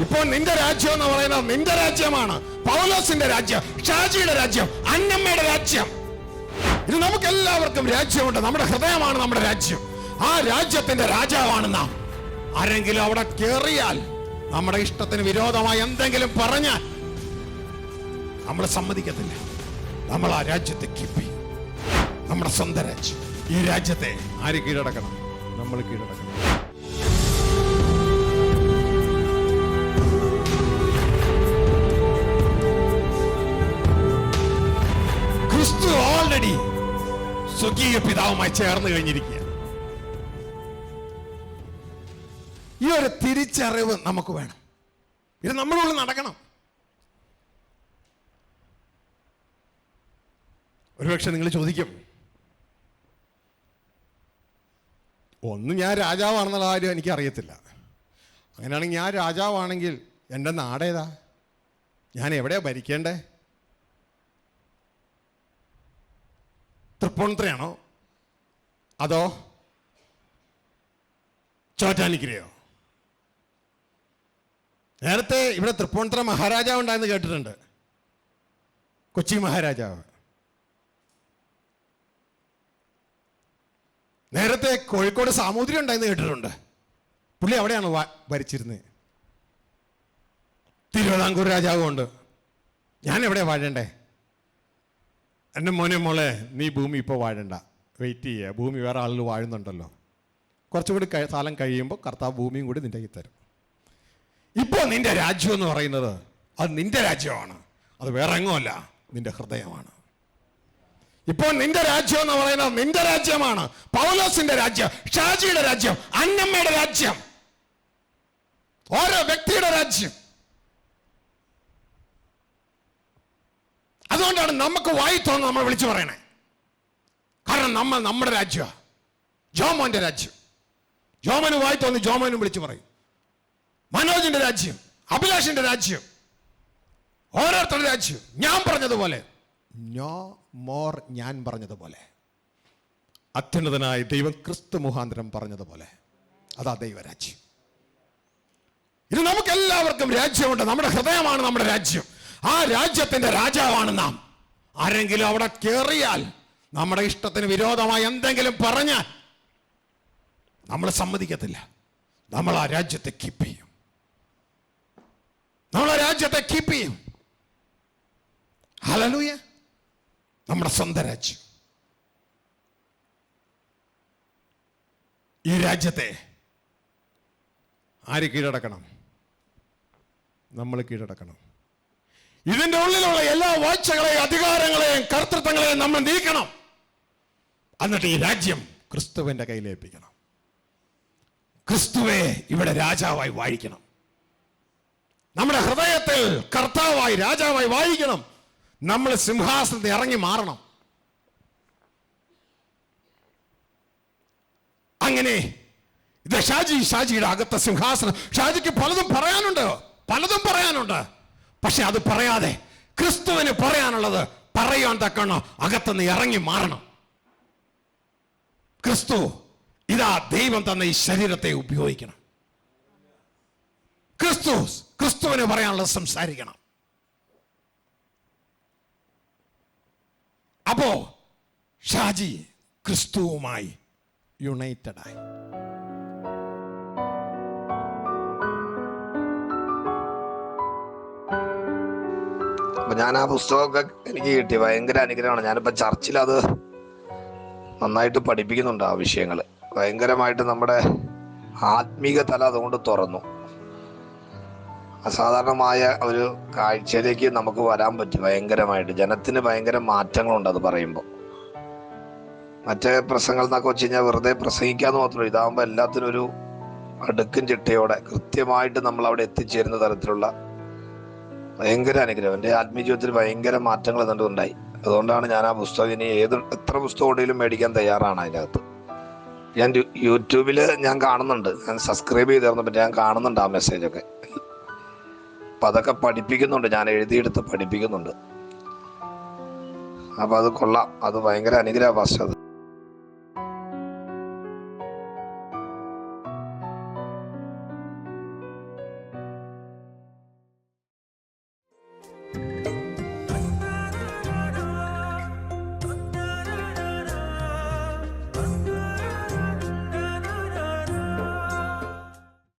ഇപ്പോൾ നിന്റെ രാജ്യം എന്ന് പറയുന്നത് നിന്റെ രാജ്യമാണ്. പൗലോസിന്റെ രാജ്യം, ഷാജിയുടെ രാജ്യം, അന്നമ്മയുടെ രാജ്യം. ഇത് നമുക്ക് എല്ലാവർക്കും രാജ്യമുണ്ട്. നമ്മുടെ ഹൃദയമാണ് നമ്മുടെ രാജ്യം. ആ രാജ്യത്തിന്റെ രാജാവാണ് നാം. ആരെങ്കിലും അവിടെ കേറിയാൽ, നമ്മുടെ ഇഷ്ടത്തിന് വിരോധമായി എന്തെങ്കിലും പറഞ്ഞാൽ നമ്മൾ സമ്മതിക്കത്തില്ല. നമ്മൾ ആ രാജ്യത്തെ കീപ്പ് ചെയ്യും. നമ്മുടെ സ്വന്തം രാജ്യം. ഈ രാജ്യത്തെ ആര് കീഴടക്കണം? നമ്മൾ കീഴടക്കണം. ക്രിസ്തു ഓൾറെഡി സ്വർഗീയ പിതാവുമായി ചേർന്ന് കഴിഞ്ഞിരിക്കുക. ഈ ഒരു തിരിച്ചറിവ് നമുക്ക് വേണം. ഇത് നമ്മളുള്ളിൽ നടക്കണം. ഒരുപക്ഷെ നിങ്ങൾ ചോദിക്കും, ഒന്ന് ഞാൻ രാജാവാണെന്നുള്ള കാര്യം എനിക്ക് അറിയത്തില്ല. അങ്ങനെയാണെങ്കിൽ ഞാൻ രാജാവാണെങ്കിൽ എൻ്റെ നാടേതാ? ഞാൻ എവിടെയാ ഭരിക്കേണ്ടേ? തൃപ്പൂണിത്തുറയാണോ അതോ ചോറ്റാനിക്കരയോ? നേരത്തെ ഇവിടെ തൃപ്പൂണിത്തുറ മഹാരാജാവ് ഉണ്ടായെന്ന് കേട്ടിട്ടുണ്ട്. കൊച്ചി മഹാരാജാവ്. നേരത്തെ കോഴിക്കോട് സാമൂതിരി ഉണ്ടായെന്ന് കേട്ടിട്ടുണ്ട്. പുള്ളി അവിടെയാണ് ഭരിച്ചിരുന്നത്. തിരുവിതാംകൂർ രാജാവും ഉണ്ട്. ഞാൻ എവിടെ വാഴണ്ടേ? എൻ്റെ മോളെ, നീ ഭൂമി ഇപ്പോൾ വാഴണ്ട, വെയിറ്റ് ചെയ്യുക. ഭൂമി വേറെ ആളുകൾ വാഴുന്നുണ്ടല്ലോ. കുറച്ചുകൂടി കാലം കഴിയുമ്പോൾ കർത്താവ് ഭൂമിയും കൂടി നിൻ്റെ കയ്യിൽ തരും. ഇപ്പോൾ നിന്റെ രാജ്യം എന്ന് പറയുന്നത് അത് നിന്റെ രാജ്യമാണ്. അത് വേറെ എങ്ങുമല്ല, നിന്റെ ഹൃദയമാണ്. ഇപ്പോൾ നിന്റെ രാജ്യം എന്ന് പറയുന്നത് നിന്റെ രാജ്യമാണ്. പൗലോസിന്റെ രാജ്യം, ഷാജിയുടെ രാജ്യം, അന്നമ്മയുടെ രാജ്യം, ഓരോ വ്യക്തിയുടെ രാജ്യം. അതുകൊണ്ടാണ് നമുക്ക് വായി തോന്നുന്നത് നമ്മൾ വിളിച്ചു പറയണേ. കാരണം നമ്മുടെ രാജ്യമാണ്. ജോമോന്റെ രാജ്യം. ജോമന് വായി തോന്നി ജോമനും വിളിച്ചു പറയും. മനോജിന്റെ രാജ്യം, അഭിലാഷിന്റെ രാജ്യം, ഓരോരുത്തരുടെ രാജ്യം. ഞാൻ പറഞ്ഞതുപോലെ, നോ മോർ, ഞാൻ പറഞ്ഞതുപോലെ, അത്യുന്നതനായ ദൈവം ക്രിസ്തു മുഖാന്തരം പറഞ്ഞതുപോലെ, അതാ ദൈവരാജ്യം. ഇത് നമുക്ക് എല്ലാവർക്കും രാജ്യമുണ്ട്. നമ്മുടെ ഹൃദയമാണ് നമ്മുടെ രാജ്യം. ആ രാജ്യത്തിന്റെ രാജാവാണ് നാം. ആരെങ്കിലും അവിടെ കേറിയാൽ, നമ്മുടെ ഇഷ്ടത്തിന് വിരോധമായി എന്തെങ്കിലും പറഞ്ഞാൽ നമ്മൾ സമ്മതിക്കത്തില്ല. നമ്മൾ ആ രാജ്യത്തെ കീപ്പ് ചെയ്യും. നമ്മൾ ആ രാജ്യത്തെ കീപ്പ് ചെയ്യും. ഹല്ലേലൂയ. നമ്മുടെ സ്വന്തം രാജ്യം. ഈ രാജ്യത്തെ ആര് കീഴടക്കണം? നമ്മൾ കീഴടക്കണം. ഇതിന്റെ ഉള്ളിലുള്ള എല്ലാ വാഴ്ചകളെയും അധികാരങ്ങളെയും കർത്തൃത്വങ്ങളെയും നമ്മൾ നീക്കണം. എന്നിട്ട് ഈ രാജ്യം ക്രിസ്തുവിന്റെ കയ്യിലേൽപ്പിക്കണം. ക്രിസ്തുവെ ഇവിടെ രാജാവായി വാഴിക്കണം. നമ്മുടെ ഹൃദയത്തിൽ കർത്താവായി രാജാവായി വാഴിക്കണം. നമ്മൾ സിംഹാസനത്തിൽ ഇറങ്ങി മാറണം. അങ്ങനെ ഇത് ഷാജിയുടെ അകത്തെ സിംഹാസനം. ഷാജിക്ക് പലതും പറയാനുണ്ട്. പക്ഷെ അത് പറയാതെ ക്രിസ്തുവിന് പറയാനുള്ളത് പറയാൻ തക്കണം. അകത്തുനിന്ന് ഇറങ്ങി മാറണം. ഇതാ ദൈവം തന്ന ഈ ശരീരത്തെ ഉപയോഗിക്കണം. ക്രിസ്തുവിന് പറയാനുള്ളത് സംസാരിക്കണം. അപ്പോ ഷാജി ക്രിസ്തുവുമായി യുണൈറ്റഡായി. അപ്പൊ ഞാൻ ആ പുസ്തകമൊക്കെ എനിക്ക് കിട്ടി. ഭയങ്കര അനുഗ്രഹമാണ്. ഞാനിപ്പോ ചർച്ചിൽ അത് നന്നായിട്ട് പഠിപ്പിക്കുന്നുണ്ട്. ആ വിഷയങ്ങൾ ഭയങ്കരമായിട്ട് നമ്മുടെ ആത്മീക തല അതുകൊണ്ട് തുറന്നു. അസാധാരണമായ ഒരു കാഴ്ചയിലേക്ക് നമുക്ക് വരാൻ പറ്റും. ഭയങ്കരമായിട്ട് ജനത്തിന് ഭയങ്കര മാറ്റങ്ങളുണ്ട് അത് പറയുമ്പോൾ. മറ്റേ പ്രസംഗങ്ങൾ എന്നൊക്കെ വെച്ച് കഴിഞ്ഞാൽ വെറുതെ പ്രസംഗിക്കാന്ന് മാത്രമല്ല. ഇതാകുമ്പോൾ എല്ലാത്തിനും ഒരു അടുക്കും ചിട്ടയോടെ കൃത്യമായിട്ട് നമ്മൾ അവിടെ എത്തിച്ചേരുന്ന തരത്തിലുള്ള ഭയങ്കര അനുഗ്രഹം. എൻ്റെ ആത്മീയ ജീവിതത്തിൽ ഭയങ്കര മാറ്റങ്ങൾ ഉണ്ടായി. അതുകൊണ്ടാണ് ഞാൻ ആ പുസ്തകം ഇനി എത്ര പുസ്തകം ഉണ്ടെങ്കിലും മേടിക്കാൻ തയ്യാറാണ്. അതിനകത്ത് ഞാൻ യൂട്യൂബിൽ ഞാൻ കാണുന്നുണ്ട്. ഞാൻ സബ്സ്ക്രൈബ് ചെയ്തിരുന്നു. ഞാൻ കാണുന്നുണ്ട് ആ മെസ്സേജൊക്കെ. അപ്പം അതൊക്കെ പഠിപ്പിക്കുന്നുണ്ട്. ഞാൻ എഴുതിയെടുത്ത് പഠിപ്പിക്കുന്നുണ്ട്. അപ്പം അത് കൊള്ളാം. അത് ഭയങ്കര അനുഗ്രഹ പാസ്റ്റർ.